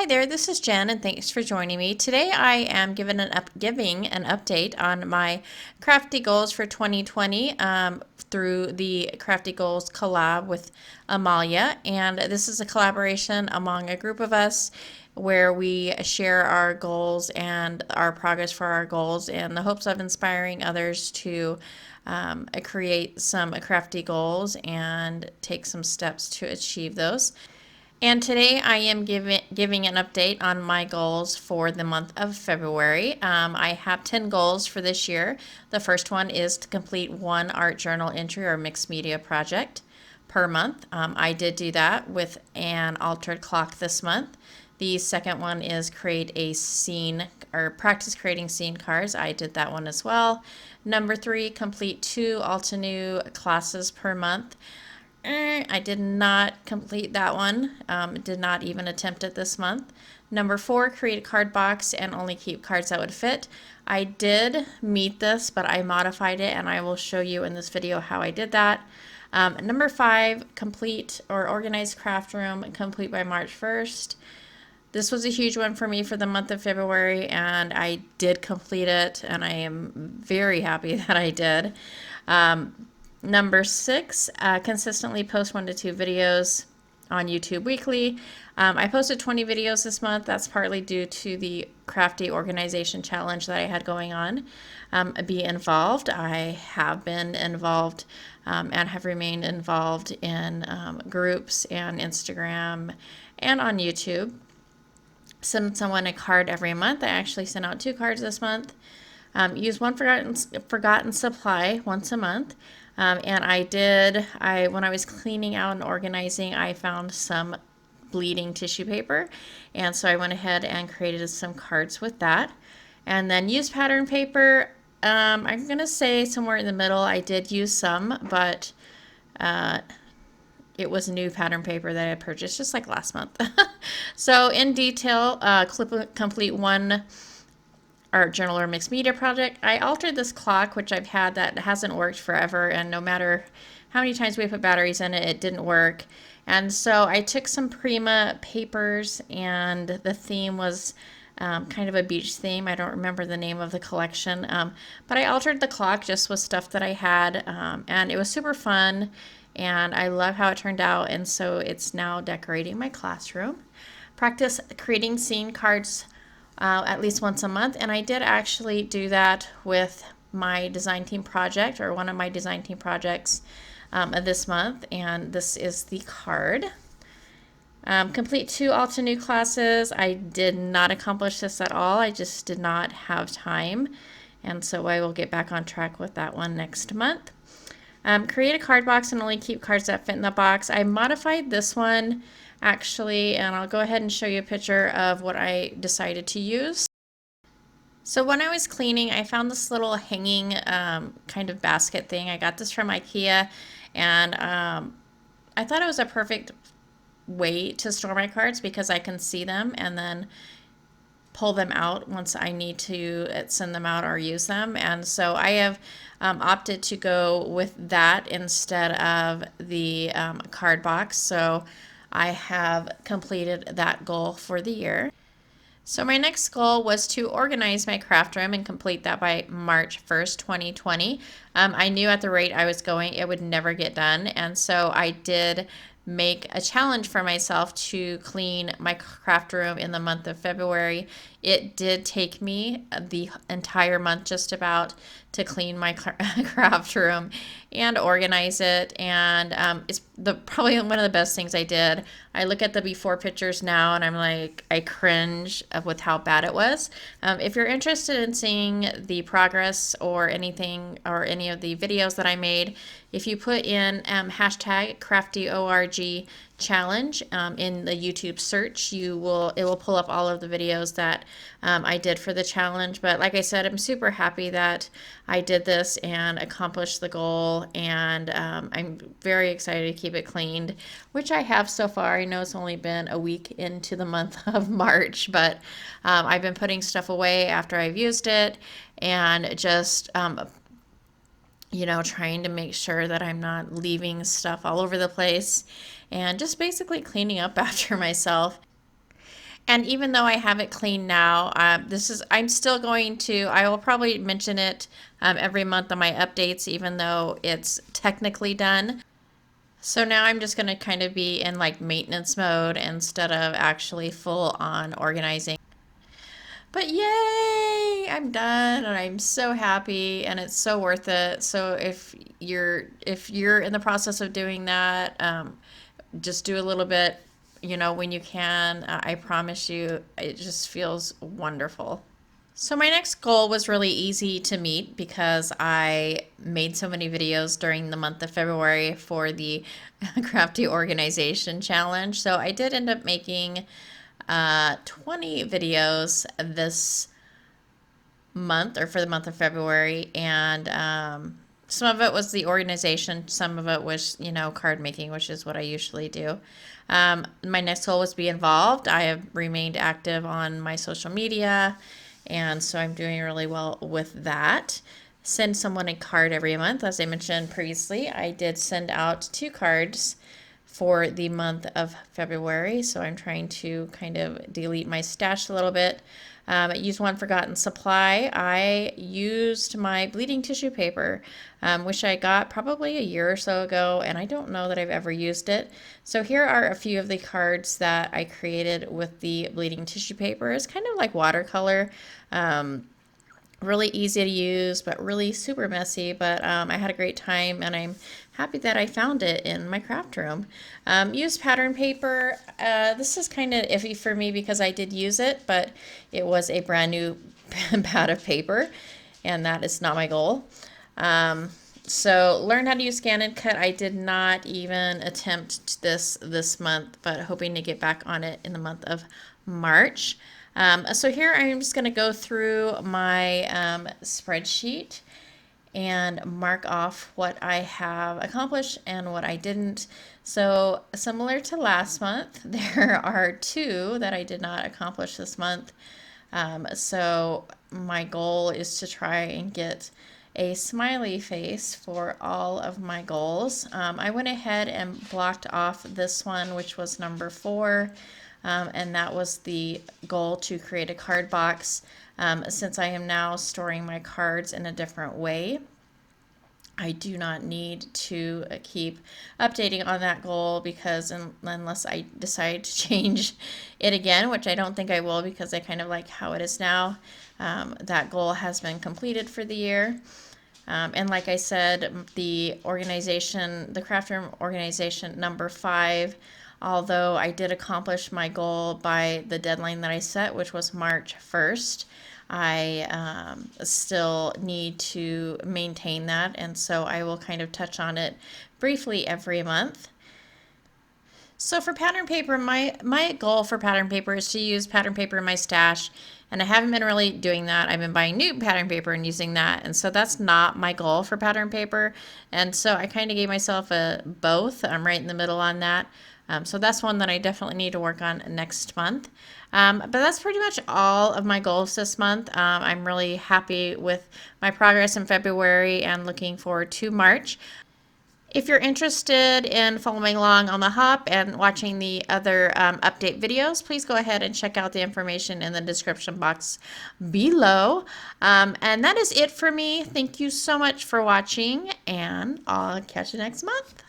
there, this is Jen, and thanks for joining me. Today I am giving an update on my Crafty goals for 2020 through the Crafty Goals collab with Amalia. And this is a collaboration among a group of us where we share our goals and our progress for our goals in the hopes of inspiring others to create some crafty goals and take some steps to achieve those. And today I am giving an update on my goals for the month of February. I have 10 goals for this year. The first one is to complete one art journal entry or mixed media project per month. I did do that with an altered clock this month. The second one is create a scene or practice creating scene cards. I did that one as well. Number 3, complete 2 Altenew classes per month. I did not complete that one. Did not even attempt it this month. Number 4, create a card box and only keep cards that would fit. I did meet this, but I modified it, and I will show you in this video how I did that. Number 5, complete or organize craft room, complete by March 1st. This was a huge one for me for the month of February, and I did complete it, and I am very happy that I did. Number 6, consistently post 1 to 2 videos on YouTube weekly. I posted 20 videos this month. That's partly due to the Crafty organization challenge that I had going on. Be involved. I have been involved and have remained involved in groups and Instagram and on YouTube. Send someone a card every month. I actually sent out 2 cards this month. Use one forgotten supply once a month. And when I was cleaning out and organizing, I found some bleeding tissue paper. And so I went ahead and created some cards with that. And then use pattern paper. I'm going to say somewhere in the middle. I did use some, but it was new pattern paper that I purchased just like last month. So in detail, complete one art journal or mixed media project. I altered this clock, which I've had that hasn't worked forever, and no matter how many times we put batteries in it, it didn't work. And so I took some Prima papers, and the theme was kind of a beach theme. I don't remember the name of the collection, but I altered the clock just with stuff that I had, and it was super fun, and I love how it turned out, and so it's now decorating my classroom. Practice creating scene cards at least once a month, and I did actually do that with my design team project, or one of my design team projects this month, and this is the card. Complete 2 Altenew classes. I did not accomplish this at all. I just did not have time, and so I will get back on track with that one next month. Create a card box and only keep cards that fit in the box. I modified this one actually, and I'll go ahead and show you a picture of what I decided to use. So when I was cleaning, I found this little hanging kind of basket thing. I got this from IKEA, and I thought it was a perfect way to store my cards because I can see them and then pull them out once I need to send them out or use them. And so I have opted to go with that instead of the card box. So I have completed that goal for the year. So my next goal was to organize my craft room and complete that by March 1st, 2020. I knew at the rate I was going, it would never get done. And so I did make a challenge for myself to clean my craft room in the month of February. It did take me the entire month just about to clean my craft room and organize it, and it's probably one of the best things I did. I look at the before pictures now and I'm like, I cringe with how bad it was. If you're interested in seeing the progress or anything or any of the videos that I made, if you put in hashtag CraftyORG challenge in the YouTube search, it will pull up all of the videos that I did for the challenge. But like I said, I'm super happy that I did this and accomplished the goal, and I'm very excited to keep it cleaned, which I have so far. I know it's only been a week into the month of March, but I've been putting stuff away after I've used it, and just trying to make sure that I'm not leaving stuff all over the place and just basically cleaning up after myself. And even though I have it clean now, I'm still going to, I will probably mention it every month on my updates, even though it's technically done. So now I'm just going to kind of be in like maintenance mode instead of actually full on organizing. But yay, I'm done and I'm so happy and it's so worth it. So if you're in the process of doing that, just do a little bit, when you can. I promise you, it just feels wonderful. So my next goal was really easy to meet because I made so many videos during the month of February for the Crafty Organization Challenge. So I did end up making 20 videos this month, or for the month of February, and some of it was the organization, some of it was, card making, which is what I usually do. My next goal was to be involved. I have remained active on my social media, and so I'm doing really well with that. Send someone a card every month. As I mentioned previously, I did send out 2 cards for the month of February, so I'm trying to kind of delete my stash a little bit. I used one forgotten supply. I used my bleeding tissue paper, which I got probably a year or so ago, and I don't know that I've ever used it. So here are a few of the cards that I created with the bleeding tissue paper. It's kind of like watercolor. Really easy to use, but really super messy. But I had a great time, and I'm happy that I found it in my craft room. Use pattern paper. This is kind of iffy for me because I did use it, but it was a brand new pad of paper, and that is not my goal. So learn how to use scan and cut. I did not even attempt this month, but hoping to get back on it in the month of March. So here I'm just going to go through my spreadsheet and mark off what I have accomplished and what I didn't. So similar to last month, there are 2 that I did not accomplish this month. So my goal is to try and get a smiley face for all of my goals. I went ahead and blocked off this one, which was number 4. And that was the goal, to create a card box. Since I am now storing my cards in a different way, I do not need to keep updating on that goal, because unless I decide to change it again, which I don't think I will because I kind of like how it is now, that goal has been completed for the year. And like I said, the craft room organization number 5, although I did accomplish my goal by the deadline that I set, which was March 1st, I still need to maintain that, and so I will kind of touch on it briefly every month. So for pattern paper, my goal for pattern paper is to use pattern paper in my stash, and I haven't been really doing that. I've been buying new pattern paper and using that, and so that's not my goal for pattern paper, and so I kind of gave myself a both. I'm right in the middle on that. So that's one that I definitely need to work on next month. But that's pretty much all of my goals this month. I'm really happy with my progress in February and looking forward to March. If you're interested in following along on the hop and watching the other update videos, please go ahead and check out the information in the description box below. And that is it for me. Thank you so much for watching, and I'll catch you next month.